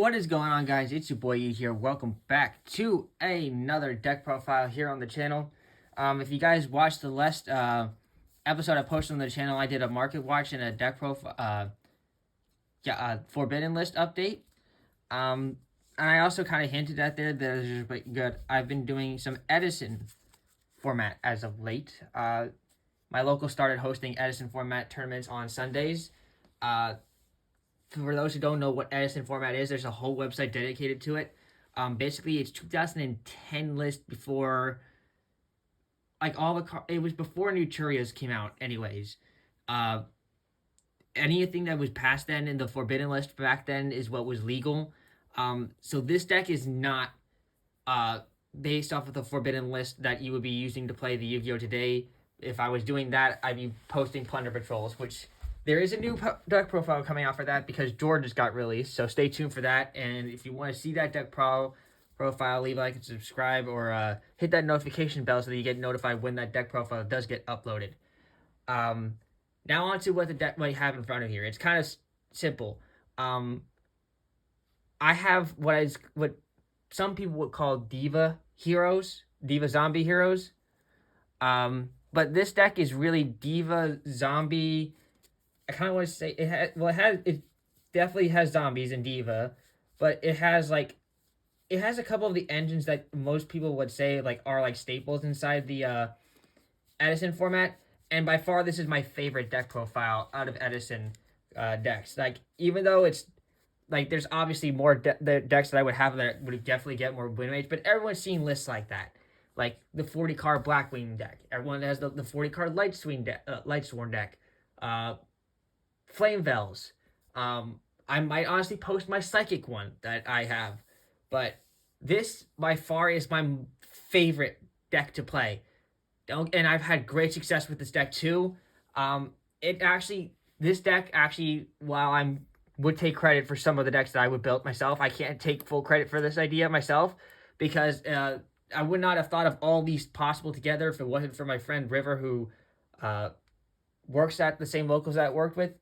What is going on, guys? It's your boy Yeet here. Welcome back to another deck profile here on the channel. If you guys watched the last episode I posted on the channel, I did a market watch and a deck profile, forbidden list update. And I also kind of hinted at there that there's good. I've been doing some Edison format as of late. My local started hosting Edison format tournaments on Sundays. For those who don't know what Edison format is, there's a whole website dedicated to it. Basically, it's 2010 list before, it was before new Cheerios came out. Anyways, anything that was past then in the forbidden list back then is what was legal. So this deck is not based off of the forbidden list that you would be using to play the Yu-Gi-Oh today. If I was doing that, I'd be posting Plunder Patrols, which there is a new deck profile coming out for that because George just got released, so stay tuned for that. And if you want to see that deck profile, leave a like and subscribe, or hit that notification bell so that you get notified when that deck profile does get uploaded. Now on to what the deck might have in front of here. It's kind of simple. I have what some people would call Diva heroes, Diva zombie heroes. But this deck is really Diva zombie. I kind of want to say it definitely has zombies in Diva, but it has a couple of the engines that most people would say are staples inside the Edison format, and by far this is my favorite deck profile out of Edison decks. Even though it's there's obviously more the decks that I would have that would definitely get more win rates, but everyone's seen lists like that. Like the 40 card Blackwing deck. Everyone has the 40 card Lightsworn deck. Flame Veils. I might honestly post my Psychic one that I have. But this, by far, is my favorite deck to play. And I've had great success with this deck, too. This deck, while I would take credit for some of the decks that I would build myself, I can't take full credit for this idea myself. Because I would not have thought of all these possible together if it wasn't for my friend River, who works at the same locals that I worked with.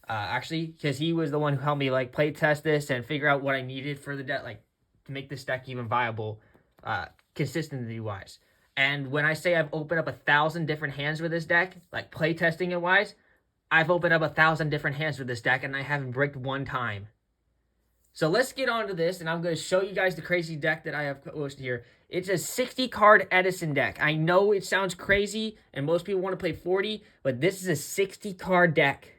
Because he was the one who helped me play test this and figure out what I needed for the deck, to make this deck even viable, consistency wise. And when I say I've opened up 1,000 different hands with this deck, play testing it wise, I've opened up 1,000 different hands with this deck and I haven't bricked one time. So let's get on to this, and I'm going to show you guys the crazy deck that I have posted here. It's a 60-card Edison deck. I know it sounds crazy, and most people want to play 40, but this is a 60-card deck.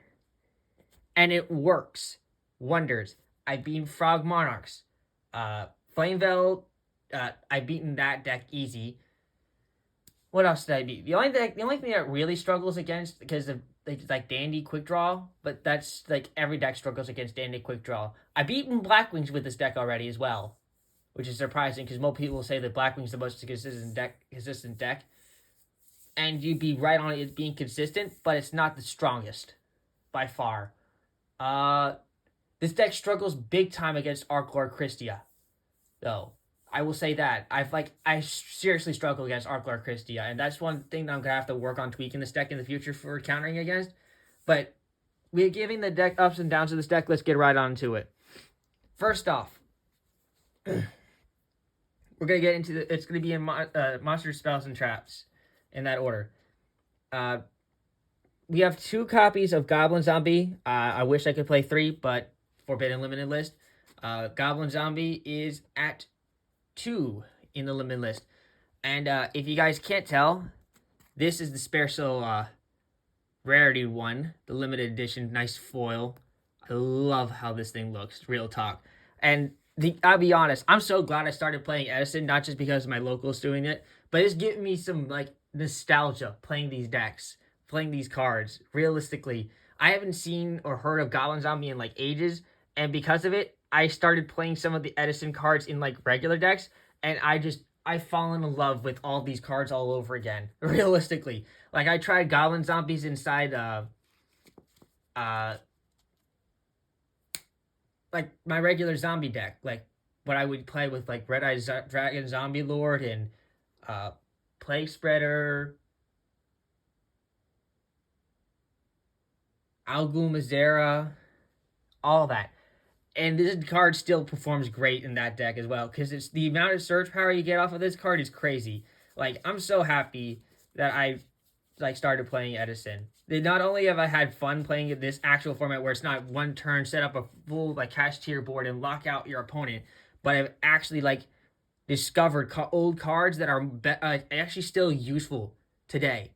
And it works wonders. I've beaten Frog Monarchs. Flame Veil, I've beaten that deck easy. What else did I beat? The only thing that really struggles against, because of Dandy Quick Draw, but that's every deck struggles against Dandy Quick Draw. I've beaten Blackwings with this deck already as well, which is surprising because most people say that Blackwings is the most consistent deck. And you'd be right on it being consistent, but it's not the strongest by far. This deck struggles big time against Arc Lord Christia, though. I will say that. I seriously struggle against Arc Lord Christia, and that's one thing that I'm going to have to work on tweaking this deck in the future for countering against. But we're giving the deck ups and downs of this deck. Let's get right on to it. First off, we're going to get into it's going to be in Monster Spells and Traps, in that order. We have 2 copies of Goblin Zombie. I wish I could play 3, but Forbidden Limited list. Goblin Zombie is at 2 in the limited list. And if you guys can't tell, this is the Spare Soul Rarity one, the limited edition, nice foil. I love how this thing looks, real talk. And I'll be honest, I'm so glad I started playing Edison, not just because my locals doing it, but it's giving me some nostalgia playing these decks. Playing these cards. Realistically, I haven't seen or heard of Goblin Zombie in ages, and because of it, I started playing some of the Edison cards in regular decks, and I've fallen in love with all these cards all over again. Realistically, I tried Goblin Zombies inside my regular zombie deck, what I would play with Red Eye Dragon Zombie Lord and Plague Spreader, Algum Azera, all that. And this card still performs great in that deck as well, because it's the amount of surge power you get off of this card is crazy. Like, I'm so happy that I like started playing Edison. Not only have I had fun playing this actual format where it's not one turn, set up a full like cash tier board and lock out your opponent, but I've actually like discovered old cards that are actually still useful today.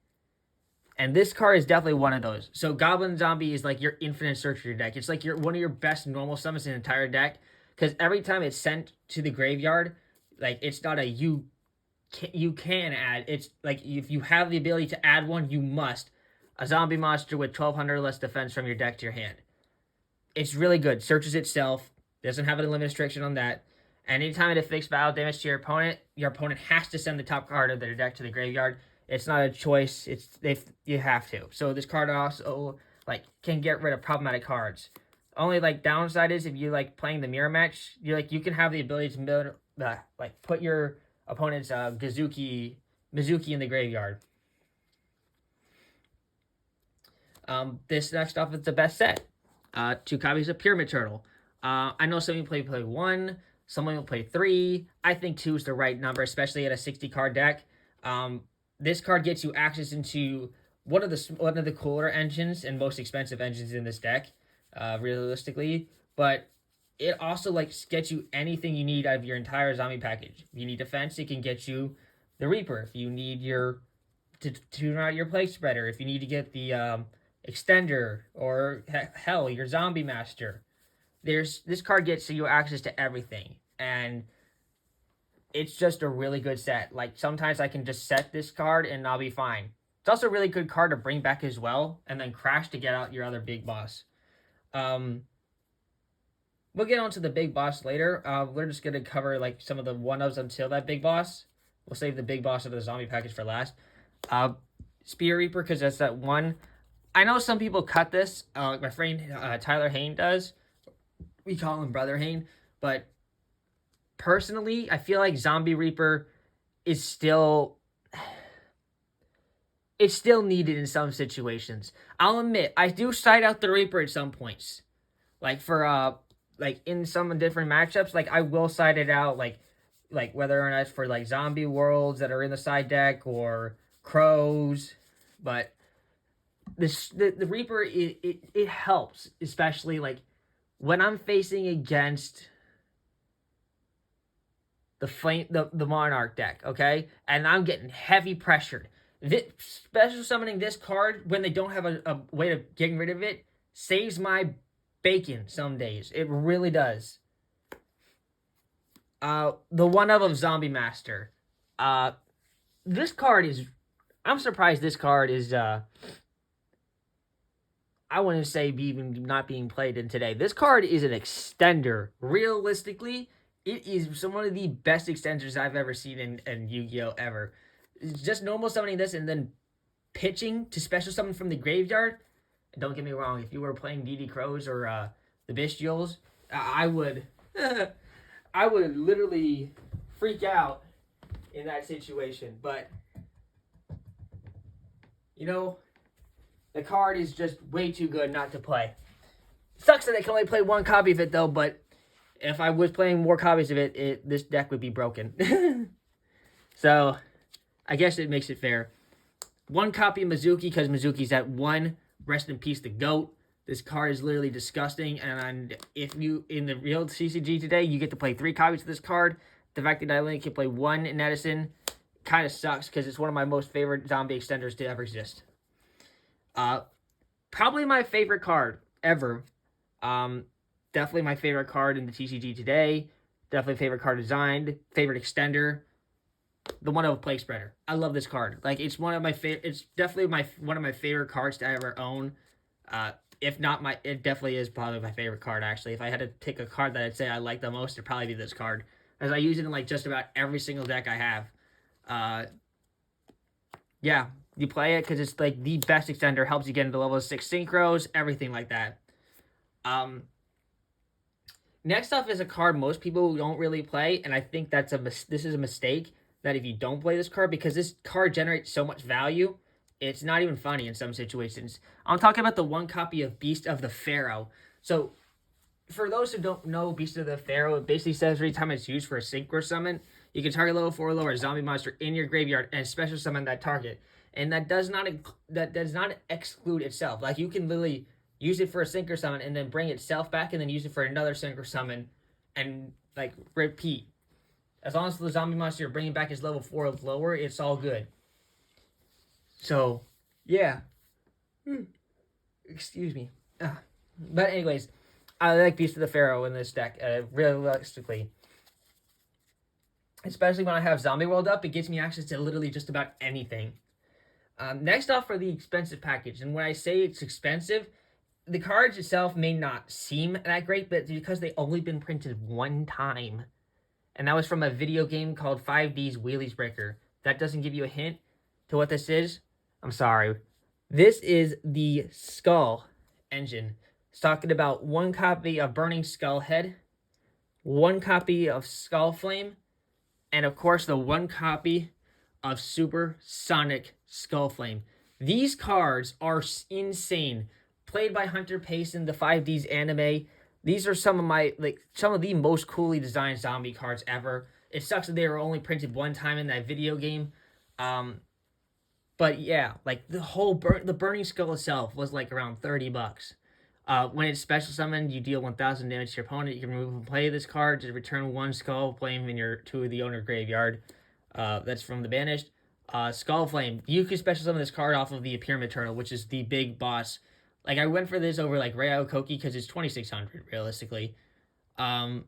And this card is definitely one of those. So Goblin Zombie is like your infinite search for your deck. It's like one of your best normal summons in the entire deck, because every time it's sent to the graveyard, like it's not a you can add. It's like if you have the ability to add one, you must. A zombie monster with 1200 less defense from your deck to your hand. It's really good. Searches itself. Doesn't have a limit restriction on that. And anytime it afflicts battle damage to your opponent has to send the top card of their deck to the graveyard. It's not a choice. It's if you have to. So this card also like can get rid of problematic cards. Only like downside is if you like playing the mirror match, you can have the ability to build like put your opponent's Mizuki in the graveyard. This next off is the best set. 2 copies of Pyramid Turtle. I know some people play 1, someone will play 3. I think 2 is the right number, especially at a 60 card deck. This card gets you access into one of the cooler engines and most expensive engines in this deck, realistically. But it also like gets you anything you need out of your entire zombie package. If you need defense, it can get you the Reaper. If you need to tune out your Plague Spreader, if you need to get the extender, or hell, your Zombie Master, this card gets you access to everything, and it's just a really good set. Like, sometimes I can just set this card and I'll be fine. It's also a really good card to bring back as well, and then crash to get out your other big boss. We'll get on to the big boss later. We're just going to cover like some of the one-ups until that big boss. We'll save the big boss of the zombie package for last. Spear Reaper, because that's that one. I know some people cut this. My friend Tyler Hain does. We call him Brother Hain. But personally, I feel like Zombie Reaper is still... It's still needed in some situations. I'll admit, I do side out the Reaper at some points. Like for like in some different matchups, like I will side it out, like whether or not it's for like zombie worlds that are in the side deck or crows. But the Reaper it helps, especially like when I'm facing against the Monarch deck, okay? And I'm getting heavy pressured. Special summoning this card when they don't have a way of getting rid of it saves my bacon some days. It really does. The one of Zombie Master. This card is... I'm surprised this card is... I wouldn't say even not being played in today. This card is an extender. Realistically, it is one of the best extenders I've ever seen in Yu-Gi-Oh! Ever. It's just normal summoning this and then pitching to special summon from the graveyard. Don't get me wrong, if you were playing DD Crows or the Bestials, I would I would literally freak out in that situation. But you know, the card is just way too good not to play. Sucks that I can only play 1 copy of it though, but if I was playing more copies of it, this deck would be broken. So I guess it makes it fair. 1 copy of Mizuki, because Mizuki's at 1. Rest in peace, the GOAT. This card is literally disgusting, and if you, in the real CCG today, you get to play 3 copies of this card. The fact that I only can play 1 in Edison kind of sucks, because it's one of my most favorite zombie extenders to ever exist. Probably my favorite card ever. Definitely my favorite card in the TCG today. Definitely favorite card designed. Favorite extender. The one of Plague Spreader. I love this card. Like, it's one of my favorite. It's definitely one of my favorite cards to ever own. If not it definitely is probably my favorite card. Actually, if I had to pick a card that I'd say I like the most, it'd probably be this card, as I use it in like just about every single deck I have. Yeah, you play it because it's like the best extender. Helps you get into level 6 synchros, everything like that. Next up is a card most people don't really play, and I think this is a mistake. That if you don't play this card, because this card generates so much value, it's not even funny in some situations. I'm talking about the 1 copy of Beast of the Pharaoh. So, for those who don't know, Beast of the Pharaoh, it basically says every time it's used for a synchro summon, you can target level 4 or lower zombie monster in your graveyard and special summon that target. And that does not exclude itself. Like, you can literally use it for a synchro summon and then bring itself back and then use it for another synchro summon and like repeat. As long as the zombie monster you're bringing back is level 4 or lower, it's all good. So, yeah. Excuse me. But anyways, I like Beast of the Pharaoh in this deck, realistically. Especially when I have Zombie World up, it gives me access to literally just about anything. Next off for the expensive package, and when I say it's expensive, the cards itself may not seem that great, but because they only been printed one time. And that was from a video game called 5D's Wheelies Breaker. That doesn't give you a hint to what this is. I'm sorry. This is the Skull engine. It's talking about 1 copy of Burning Skull Head, 1 copy of Skull Flame, and of course the 1 copy of Super Sonic Skull Flame. These cards are insane. Played by Hunter Pace in the 5D's anime. These are some of the most coolly designed zombie cards ever. It sucks that they were only printed one time in that video game. But yeah, like the Burning Skull itself was like around $30. When it's special summoned, you deal 1,000 damage to your opponent. You can remove and play this card to return 1 Skull Flame to the owner graveyard. That's from the banished. Skull Flame. You can special summon this card off of the Pyramid Turtle, which is the big boss. Like, I went for this over like Ray Aokoki because it's 2,600 realistically. Once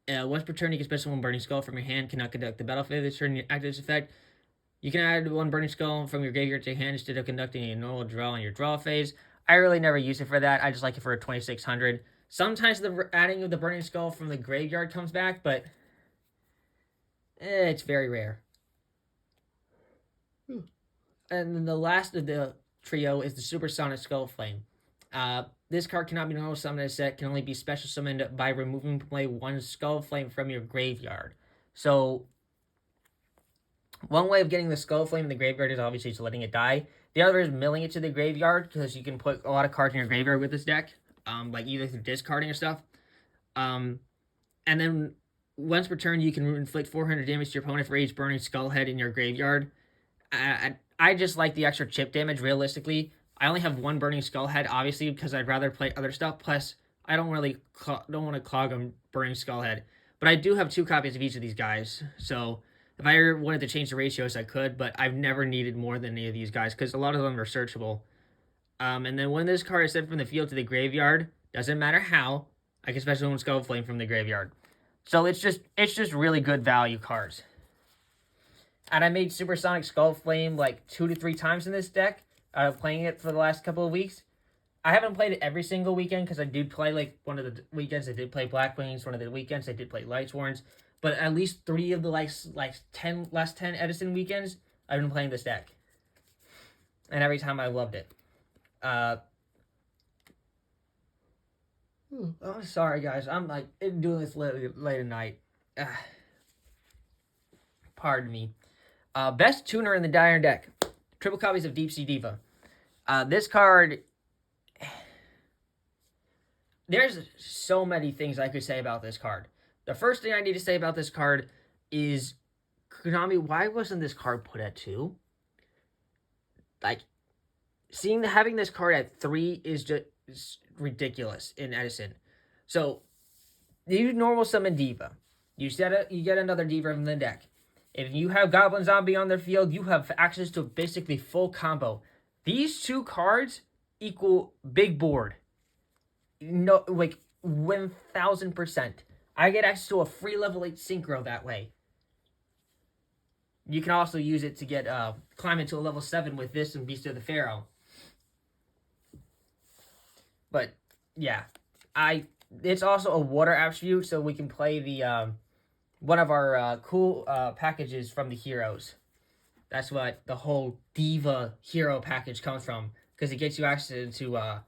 per turn, you can special one Burning Skull from your hand. Cannot conduct the battlefield this turn. Active this effect. You can add 1 Burning Skull from your graveyard to your hand instead of conducting a normal draw in your draw phase. I really never use it for that. I just like it for a 2,600. Sometimes the adding of the Burning Skull from the graveyard comes back, but it's very rare. And then the last of the trio is the Supersonic Skull Flame. This card cannot be normal summoned as set, can only be special summoned by removing play 1 Skull Flame from your graveyard. So, one way of getting the Skull Flame in the graveyard is obviously just letting it die. The other is milling it to the graveyard, because you can put a lot of cards in your graveyard with this deck, like either through discarding or stuff. And then, once per turn, you can inflict 400 damage to your opponent for each Burning Skull Head in your graveyard. I just like the extra chip damage, realistically. I only have 1 Burning Skull Head, obviously, because I'd rather play other stuff. Plus, I don't want to clog on Burning Skull Head. But I do have 2 copies of each of these guys. So, if I ever wanted to change the ratios, I could. But I've never needed more than any of these guys, because a lot of them are searchable. And then when this card is sent from the field to the graveyard, doesn't matter how, I can special summon Skull Flame from the graveyard. So, it's just really good value cards. And I made Supersonic Skull Flame like 2 to 3 times in this deck out of playing it for the last couple of weeks. I haven't played it every single weekend because I did play like one of the weekends I did play Black Wings, one of the weekends I did play Lightsworns. But at least 3 of the last 10 Edison weekends, I've been playing this deck. And every time I loved it. I'm sorry guys, I'm like doing this late at night. Pardon me. Best tuner in the Dire deck. Triple copies of Deep Sea Diva. This card... There's so many things I could say about this card. The first thing I need to say about this card is... Konami, why wasn't this card put at 2? Like, having this card at 3 is just ridiculous in Edison. So, you normal summon Diva. You get another Diva from the deck. If you have Goblin Zombie on their field, you have access to basically full combo. These 2 cards equal big board. No, like 1,000%. I get access to a free level 8 synchro that way. You can also use it to get climb into a level 7 with this and Beast of the Pharaoh. But yeah, it's also a water attribute, so we can play the one of our cool packages from the heroes. That's what the whole Diva hero package comes from, because it gets you access to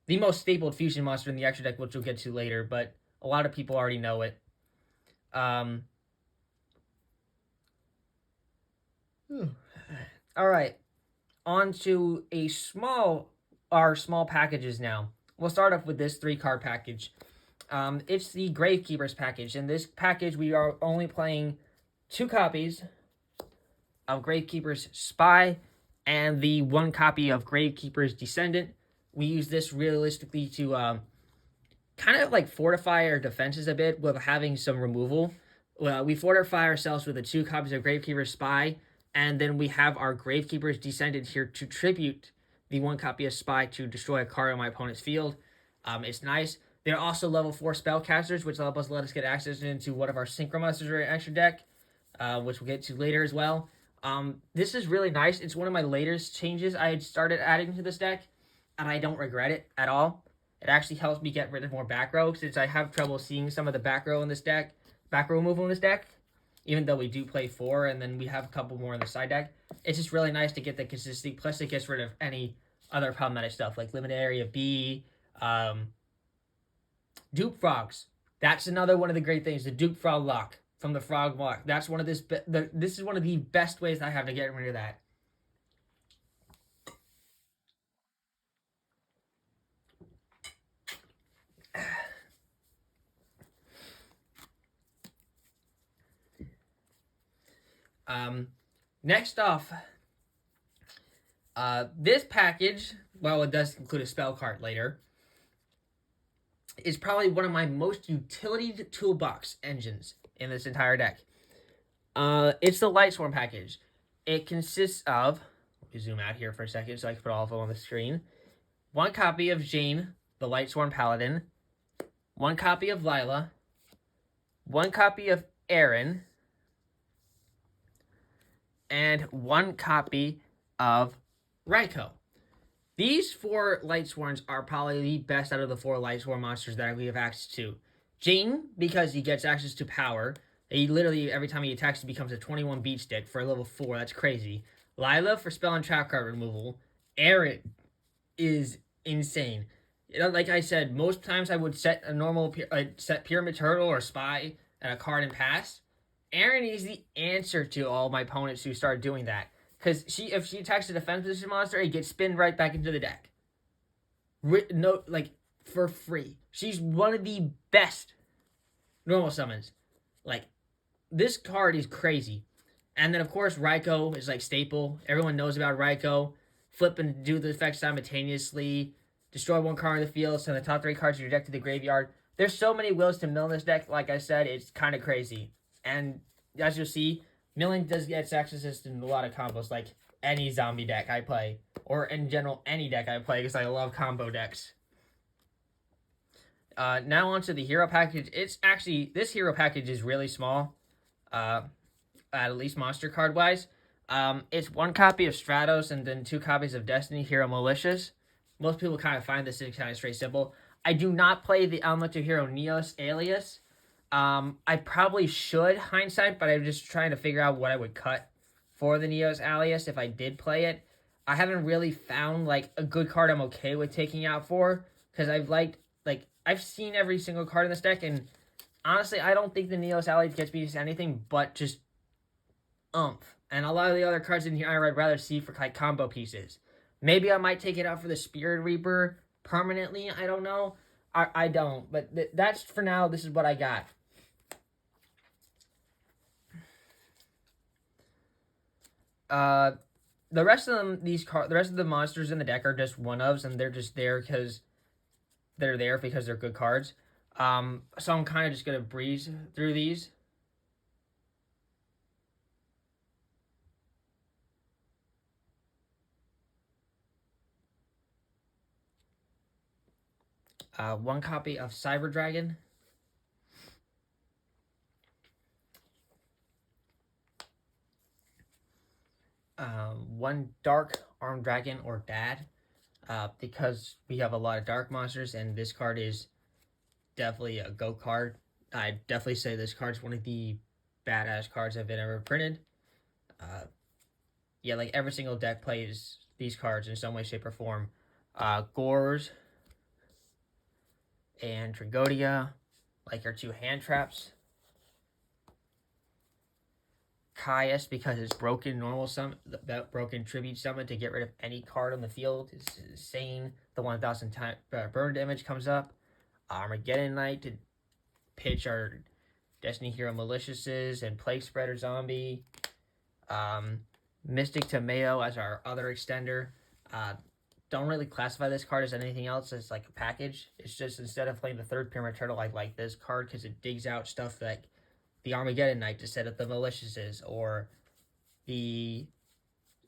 the most stapled fusion monster in the extra deck, which we'll get to later, but a lot of people already know it. Alright, on to our small packages now. we'll start off with this 3-card package. It's the Gravekeeper's package. In this package, we are only playing 2 copies of Gravekeeper's Spy and the 1 copy of Gravekeeper's Descendant. We use this realistically to kind of like fortify our defenses a bit with having some removal. We fortify ourselves with the 2 copies of Gravekeeper's Spy, and then we have our Gravekeeper's Descendant here to tribute the 1 copy of Spy to destroy a card on my opponent's field. It's nice. They're also level 4 spellcasters, which let us get access into one of our Synchro Monsters or extra deck, which we'll get to later as well. This is really nice. It's one of my latest changes I had started adding to this deck, and I don't regret it at all. It actually helps me get rid of more back row, since I have trouble seeing some of the back row removal in this deck, even though we do play 4, and then we have a couple more in the side deck. It's just really nice to get the consistency, plus it gets rid of any other problematic stuff, like Limited Area B, Dupe Frogs. That's another one of the great things, the Dupe Frog lock from the Frog lock. That's one of this is one of the best ways I have to get rid of that. Next off, this package, well, it does include a spell card later, is probably one of my most utility toolbox engines in this entire deck. It's the Lightsworn package. It consists of, let me zoom out here for a second so I can put all of them on the screen. 1 copy of Jane, the Lightsworn Paladin. 1 copy of Lila. 1 copy of Aaron. And 1 copy of Raikou. These 4 Lightsworns are probably the best out of the 4 Lightsworn monsters that we have access to. Jane, because he gets access to power. He literally, every time he attacks, he becomes a 21 beat stick for a level 4. That's crazy. Lila for spell and trap card removal. Aaron is insane. You know, like I said, most times I would set a normal set Pyramid Turtle or Spy and a card and pass. Aaron is the answer to all my opponents who start doing that. Because if she attacks a defense position monster, it gets spinned right back into the deck. For free. She's one of the best normal summons. Like, this card is crazy. And then, of course, Raikou is like staple. Everyone knows about Raikou. Flip and do the effects simultaneously. Destroy 1 card in the field. Send the top 3 cards of your deck to the graveyard. There's so many wills to mill in this deck. Like I said, it's kind of crazy. And as you'll see, milling does get access in a lot of combos, like any zombie deck I play, or in general any deck I play, because I love combo decks. Now onto the hero package. This hero package is really small, at least monster card wise. It's 1 copy of Stratos and then 2 copies of Destiny Hero Malicious. Most people kind of find this kind of straight simple. I do not play the Unmatched Hero Neos Alias. I probably should, hindsight, but I'm just trying to figure out what I would cut for the Neos Alias if I did play it. I haven't really found, like, a good card I'm okay with taking out for, because I've seen every single card in this deck, and honestly, I don't think the Neos Alias gets me to anything but just oomph. And a lot of the other cards in here I'd rather see for, like, combo pieces. Maybe I might take it out for the Spirit Reaper permanently, I don't know. I don't, but that's, for now, this is what I got. The rest of them, the rest of the monsters in the deck are just one-ofs, and they're just there because they're good cards. So I'm kind of just gonna breeze through these. One copy of Cyber Dragon. One Dark Armed Dragon or Dad, because we have a lot of dark monsters, and this card is definitely a go card. I'd definitely say this card's one of the badass cards that have been ever printed. Yeah, like every single deck plays these cards in some way, shape, or form. Gores and Trigodia, like our 2 hand traps. Caius because it's broken normal summon, that broken tribute summon to get rid of any card on the field is insane. The 1000 time burn damage comes up. Armageddon Knight to pitch our Destiny Hero Maliciouses and Plague Spreader Zombie. Mystic Tomato as our other extender. Don't really classify this card as anything else as like a package. It's just instead of playing the third Pyramid Turtle, I like this card because it digs out stuff like the Armageddon Knight to set up the Maliciouses, or it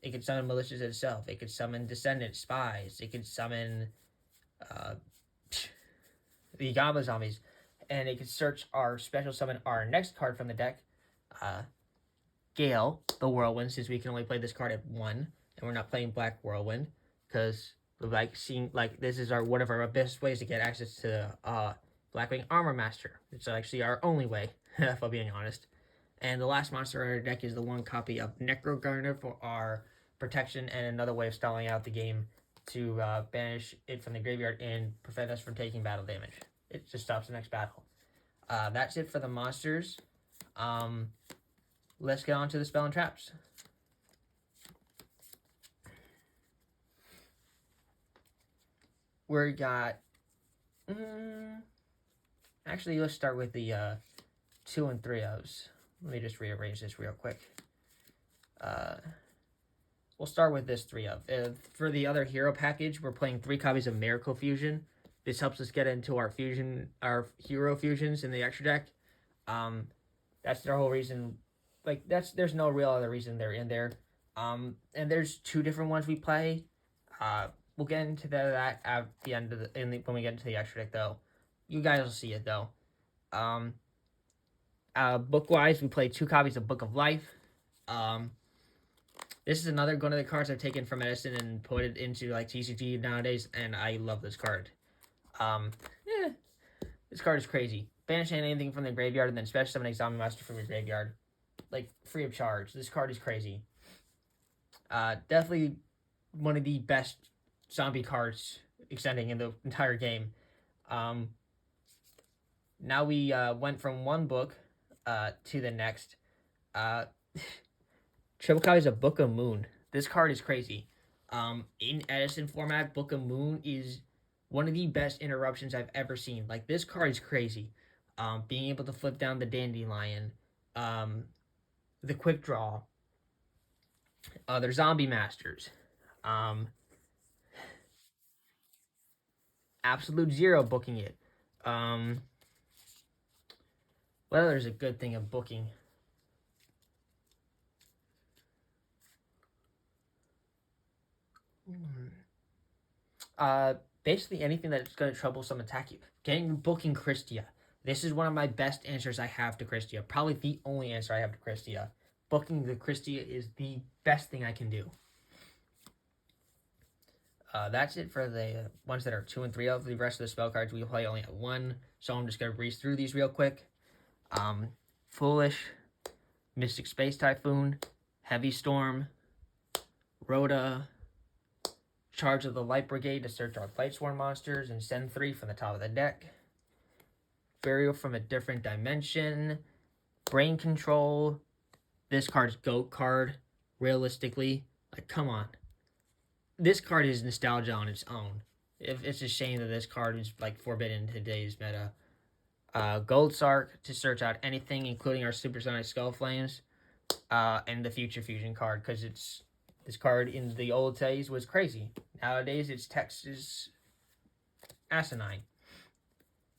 could summon Malicious itself. It could summon Descendant Spies. It could summon the Gobba Zombies. And it could search our special summon our next card from the deck, Gale, the Whirlwind, since we can only play this card at 1, and we're not playing Black Whirlwind, because this is one of our best ways to get access to Blackwing Armor Master. It's actually our only way, if I'm being honest. And the last monster in our deck is the 1 copy of Necro Garner for our protection and another way of stalling out the game to banish it from the graveyard and prevent us from taking battle damage. It just stops the next battle. That's it for the monsters. Let's get on to the spell and traps. We got... actually, let's start with the 2 and 3 ofs. Let me just rearrange this real quick. We'll start with this 3 of. For the other hero package, we're playing 3 copies of Miracle Fusion. This helps us get into our hero fusions in the extra deck. That's their whole reason. There's no real other reason they're in there. And there's 2 different ones we play. We'll get into that at the end of when we get into the extra deck, though. You guys will see it, though. Book-wise, we play 2 copies of Book of Life. This is another one of the cards I've taken from Edison and put it into TCG nowadays, and I love this card. This card is crazy. Banish anything from the graveyard and then special summon a zombie monster from your graveyard. Free of charge. This card is crazy. Definitely one of the best zombie cards extending in the entire game. Now we went from 1 book to the next. Triple copies of Book of Moon. This card is crazy. In Edison format, Book of Moon is one of the best interruptions I've ever seen. This card is crazy. Being able to flip down the Dandelion, the Quick Draw, their Zombie Masters, Absolute Zero booking it. What other is a good thing of booking? Basically anything that's going to troublesome attack you. Booking Christia. This is one of my best answers I have to Christia. Probably the only answer I have to Christia. Booking the Christia is the best thing I can do. That's it for the ones that are 2 and 3 of. The rest of the spell cards we play only at 1, so I'm just going to breeze through these real quick. Foolish, Mystic Space Typhoon, Heavy Storm, Rhoda, Charge of the Light Brigade to search our Flightsworn monsters and send 3 from the top of the deck. Burial from a Different Dimension, Brain Control. This card's GOAT card, realistically. Come on. This card is nostalgia on its own. It's a shame that this card is forbidden in today's meta. Gold Sark to search out anything, including our Supersonic Skull Flames, and the Future Fusion card, because this card in the old days was crazy. Nowadays, its text is asinine.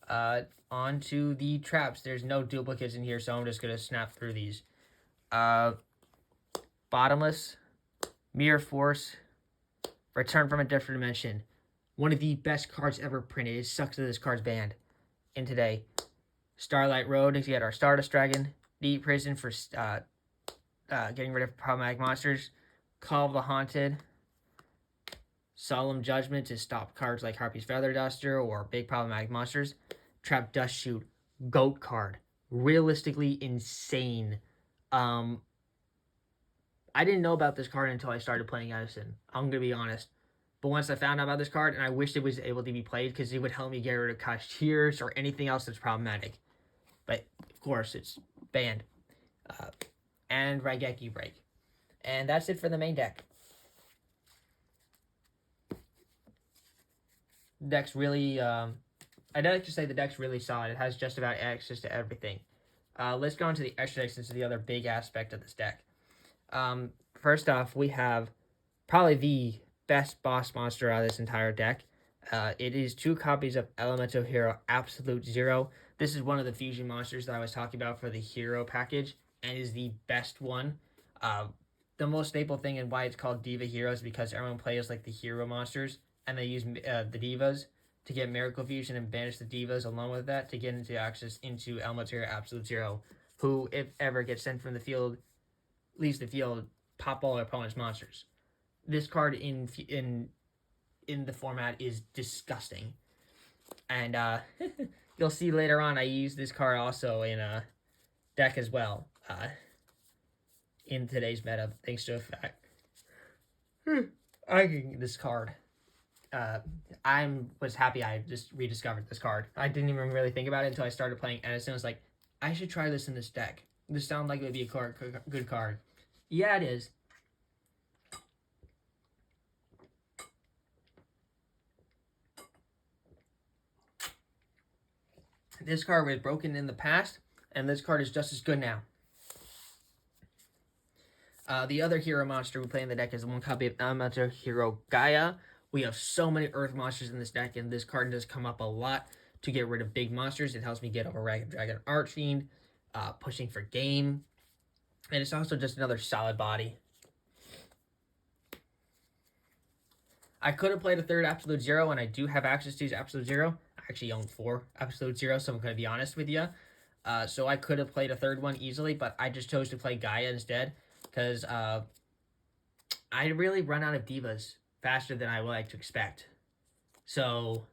On to the traps. There's no duplicates in here, so I'm just going to snap through these. Bottomless, Mirror Force, Return from a Different Dimension. One of the best cards ever printed. It sucks that this card's banned in today. Starlight Road to get our Stardust Dragon. Deep Prison for getting rid of problematic monsters. Call of the Haunted. Solemn Judgment to stop cards like Harpy's Feather Duster or big problematic monsters. Trap Dust Shoot. GOAT card. Realistically insane. I didn't know about this card until I started playing Edison. I'm going to be honest. But once I found out about this card, and I wished it was able to be played because it would help me get rid of Cashiers or anything else that's problematic. But, of course, it's banned. and Raigeki Break. And that's it for the main deck. Deck's really, I'd like to say the deck's really solid. It has just about access to everything. Let's go into the extra decks. This is the other big aspect of this deck. First off, we have probably the best boss monster out of this entire deck. It is 2 copies of Elemental Hero Absolute Zero. This is one of the fusion monsters that I was talking about for the hero package, and is the best one. The most staple thing and why it's called Diva Heroes because everyone plays like the hero monsters, and they use the Divas to get Miracle Fusion and banish the Divas along with that to get into access into Elemental Hero Absolute Zero, who, if ever gets sent from the field, leaves the field, pop all opponent's monsters. This card in the format is disgusting, and you'll see later on I use this card also in a deck as well in today's meta, thanks to a fact. This card. I was happy I just rediscovered this card. I didn't even really think about it until I started playing Edison. I was like, I should try this in this deck. This sounds like it would be a good card. Yeah, it is. This card was broken in the past, and this card is just as good now. The other hero monster we play in the deck is 1 copy of Elemental Hero Gaia. We have so many earth monsters in this deck, and this card does come up a lot to get rid of big monsters. It helps me get over Ragged Dragon Archfiend, pushing for game, and it's also just another solid body. I could have played a 3rd Absolute Zero, and I do have access to Absolute Zero. I actually own 4 Absolute Zero, so I'm going to be honest with you. So I could have played a 3rd one easily, but I just chose to play Gaia instead, because I really run out of Divas faster than I would like to expect. So,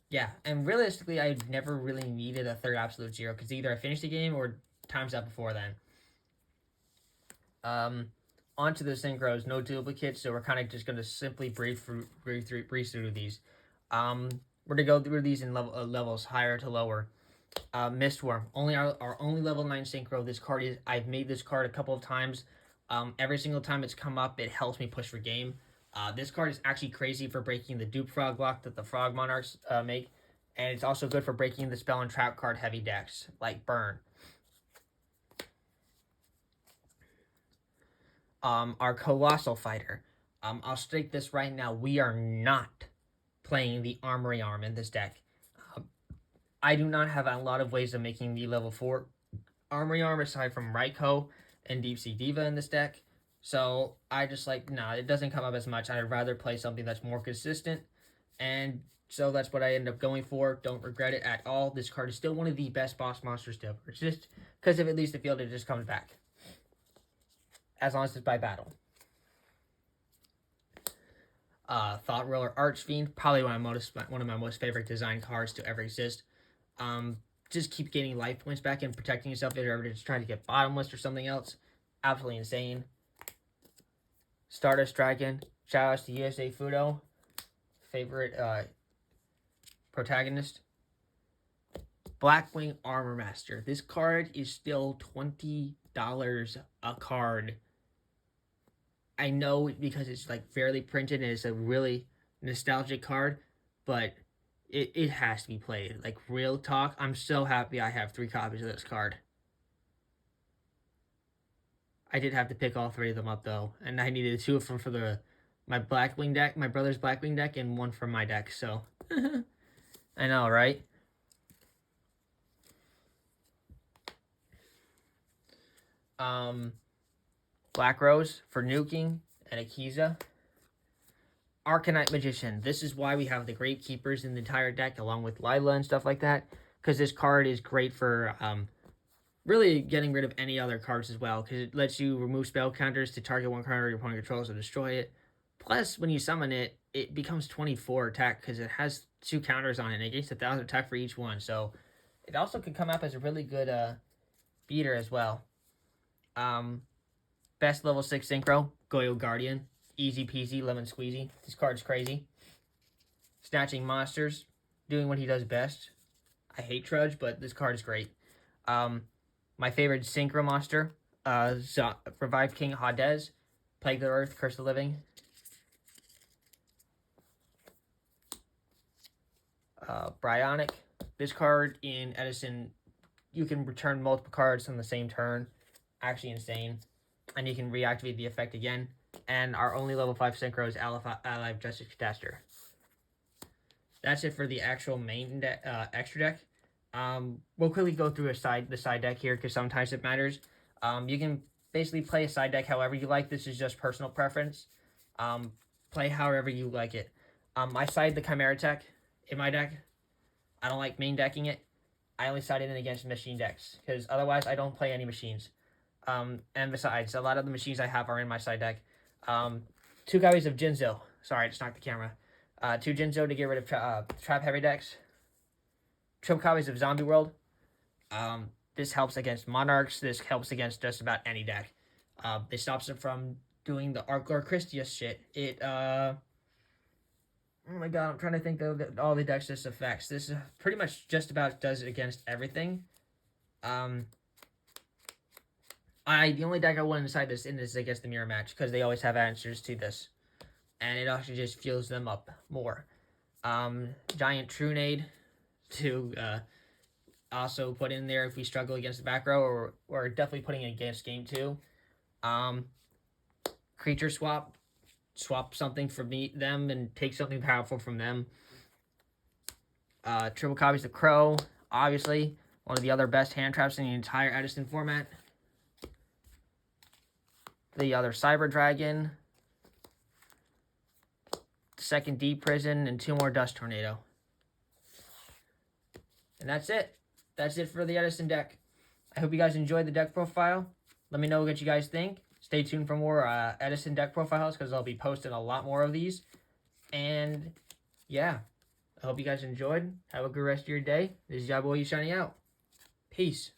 yeah. And realistically, I never really needed a 3rd Absolute Zero, because either I finished the game or time's up before then. Onto the synchros, no duplicates, so we're kind of just going to simply breeze through these. We're going to go through these in levels higher to lower. Mistworm, our only level 9 synchro. This card is, I've made this card a couple of times. Every single time it's come up, it helps me push for game. This card is actually crazy for breaking the dupe frog block that the frog monarchs make, and it's also good for breaking the spell and trap card heavy decks like Burn. Our Colossal Fighter. I'll state this right now. We are not playing the Armory Arm in this deck. I do not have a lot of ways of making the level 4 Armory Arm aside from Raikou and Deep Sea Diva in this deck. So I just like, nah, it doesn't come up as much. I'd rather play something that's more consistent. And so that's what I end up going for. Don't regret it at all. This card is still one of the best boss monsters to ever exist. Because if it leaves the field, it just comes back. As long as it's by battle. Thought Roller Archfiend, probably one of my most favorite design cards to ever exist. Just keep gaining life points back and protecting yourself if you're ever just trying to get bottomless or something else. Absolutely insane. Stardust Dragon, shout outs to USA Fudo, favorite protagonist. Blackwing Armor Master. This card is still $20 a card. I know because it's like fairly printed and it's a really nostalgic card, but it has to be played. Like, real talk, I'm so happy I have 3 copies of this card. I did have to pick all 3 of them up though, and I needed 2 of them for my Blackwing deck, my brother's Blackwing deck, and 1 for my deck. So I know, right? Black Rose for nuking and Akiza. Arcanite Magician. This is why we have the Great Keepers in the entire deck, along with Lila and stuff like that, because this card is great for really getting rid of any other cards as well, because it lets you remove spell counters to target one card your opponent controls or destroy it. Plus, when you summon it, it becomes 24 attack, because it has 2 counters on it, and it gains 1,000 attack for each one, so it also can come up as a really good beater as well. Best level 6 synchro, Goyo Guardian. Easy peasy, lemon squeezy. This card's crazy. Snatching monsters, doing what he does best. I hate Trudge, but this card is great. My favorite synchro monster, Revive King Hades, Plague the Earth, Curse the Living. Bryonic. This card in Edison, you can return multiple cards on the same turn. Actually insane. And you can reactivate the effect again. And our only level 5 synchro is Ally of Justice Catastrophe. That's it for the actual main extra deck. We'll quickly go through the side deck here because sometimes it matters. You can basically play a side deck however you like. This is just personal preference. Play however you like it. I side the Chimera tech in my deck. I don't like main decking it. I only side it in against machine decks because otherwise I don't play any machines. And besides, a lot of the machines I have are in my side deck. 2 copies of Jinzo. Sorry, I just knocked the camera. 2 Jinzo to get rid of trap heavy decks. 2 copies of Zombie World. This helps against Monarchs. This helps against just about any deck. It stops it from doing the Arclore Christius shit. Oh my god, I'm trying to think of all the decks this affects. This pretty much just about does it against everything. The only deck I want inside this is against the Mirror Match because they always have answers to this. And it actually just fuels them up more. Giant Trunade to also put in there if we struggle against the back row, or definitely putting it against game 2. Creature swap something from them and take something powerful from them. Triple copies of Crow, obviously one of the other best hand traps in the entire Edison format. The other Cyber Dragon, second Deep Prison, and 2 more Dust Tornado. And that's it. That's it for the Edison deck. I hope you guys enjoyed the deck profile. Let me know what you guys think. Stay tuned for more Edison deck profiles because I'll be posting a lot more of these. And yeah, I hope you guys enjoyed. Have a good rest of your day. This is Yugioh signing out. Peace.